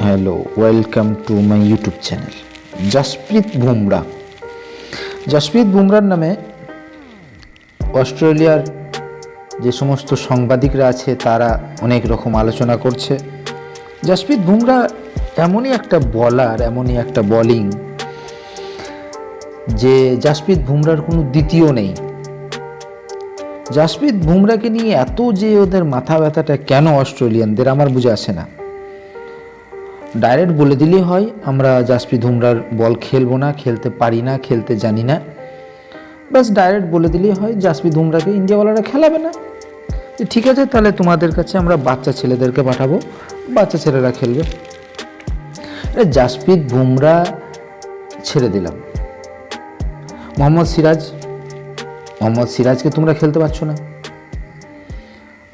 Hello, welcome to my YouTube channel. Jasprit বুমরার নামে অস্ট্রেলিয়ার যে সমস্ত সাংবাদিকরা আছে তারা অনেক রকম আলোচনা করছে। জসপ্রীত বুমরা এমনই একটা বলার, এমনই একটা বোলিং যে জসপ্রীত বুমরার কোনো দ্বিতীয় নেই। জসপ্রীত বুমরাকে নিয়ে এত যে ওদের মাথা ব্যথাটা কেন অস্ট্রেলিয়ানদের আমার বুঝে আসে না। ডাইরেক্ট বলে দিলেই হয় আমরা জসপ্রীত বুমরার বল খেলবো না, খেলতে পারি না, খেলতে জানি না, বাস ডাইরেক্ট বলে দিলেই হয় জসপ্রীত বুমরাকে ইন্ডিয়াওয়ালারা খেলাবে না। ঠিক আছে, তাহলে তোমাদের কাছে আমরা বাচ্চা ছেলেদেরকে পাঠাবো, বাচ্চা ছেলেরা খেলবে। জসপ্রীত বুমরা ছেড়ে দিলাম, মোহাম্মদ সিরাজকে তোমরা খেলতে পারছো না।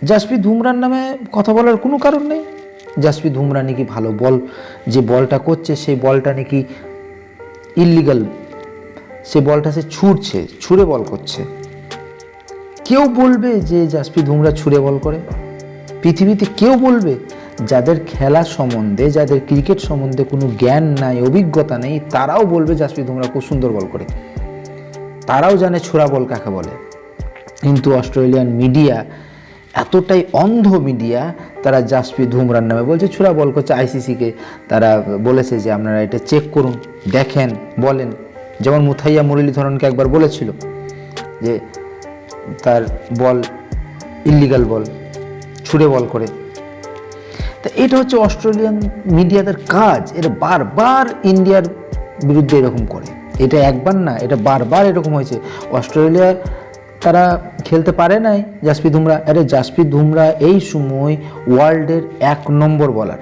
জসপ্রীত বুমরার নামে কথা বলার কোনো কারণ নেই। জসপ্রীত বুমরা নাকি ভালো বল, যে বলটা করছে সেই বলটা নাকি ইল্লিগাল, সে বলটা সে ছুঁড়ে বল করছে। কেউ বলবে যে জসপ্রীত বুমরা ছুঁড়ে বল করে? পৃথিবীতে কেউ বলবে? যাদের খেলা সম্বন্ধে, যাদের ক্রিকেট সম্বন্ধে কোনো জ্ঞান নাই, অভিজ্ঞতা নেই, তারাও বলবে জসপ্রীত বুমরা খুব সুন্দর বল করে। তারাও জানে ছোড়া বল কাকে বলে। কিন্তু অস্ট্রেলিয়ান মিডিয়া এতটাই অন্ধ মিডিয়া, তারা জসপ্রীত বুমরার নামে বলছে ছোড়া বল করছে। আইসিসিকে তারা বলেছে যে আপনারা এটা চেক করুন, দেখেন, বলেন। যেমন মুথাইয়া মুরলীধরনকে একবার বলেছিল যে তার বল ইল্লিগাল বল, ছুঁড়ে বল করে। তা এটা হচ্ছে অস্ট্রেলিয়ান মিডিয়াদের কাজ। এরা বারবার ইন্ডিয়ার বিরুদ্ধে এরকম করে। এটা একবার না, এটা বারবার এরকম হয়েছে। অস্ট্রেলিয়া তারা খেলতে পারে নাই জসপ্রীত বুমরা। জসপ্রীত বুমরা এই সময় ওয়ার্ল্ডের 1 নম্বর বলার।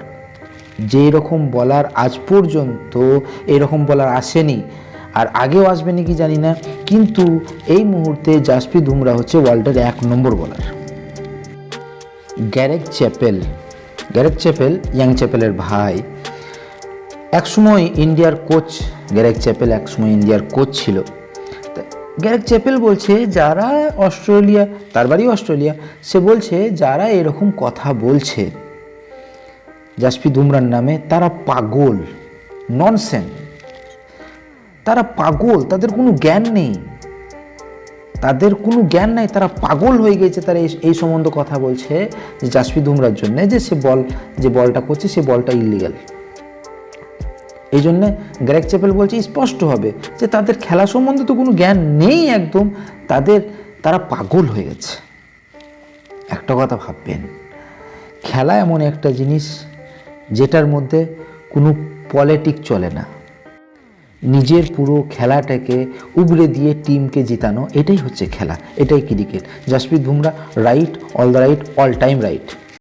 যেই রকম বলার আজ পর্যন্ত এইরকম বলার আসেনি, আর আগেও আসবে নাকি জানি না, কিন্তু এই মুহূর্তে জসপ্রীত বুমরা হচ্ছে ওয়ার্ল্ডের 1 নম্বর বলার। গ্যারেক চ্যাপেল ইয়াং চ্যাপেলের ভাই, একসময় ইন্ডিয়ার কোচ। গ্যারেক চ্যাপেল একসময় ইন্ডিয়ার কোচ ছিল। গ্যারেক চ্যাপেল বলছে যারা অস্ট্রেলিয়া, তার বাড়ি অস্ট্রেলিয়া, সে বলছে যারা এরকম কথা বলছে জসপ্রীত বুমরার নামে তারা পাগল, ননসেন্স, তারা পাগল, তাদের কোনো জ্ঞান নেই, তারা পাগল হয়ে গেছে। তারা এই সম্বন্ধে কথা বলছে যে জসপ্রীত বুমরার জন্য যে বলটা করছে সে বলটা ইল্লিগাল। এই জন্যে গ্যারেক চ্যাপেল বলছে স্পষ্ট হবে যে তাদের খেলা সম্বন্ধে তো কোনো জ্ঞান নেই একদম, তারা পাগল হয়ে গেছে। একটা কথা ভাববেন, খেলা এমন একটা জিনিস যেটার মধ্যে কোনো পলিটিক্স চলে না। নিজের পুরো খেলাটাকে উগড়ে দিয়ে টিমকে জিতানো, এটাই হচ্ছে খেলা, এটাই cricket. Jasprit Bumrah right, all the right, all time right.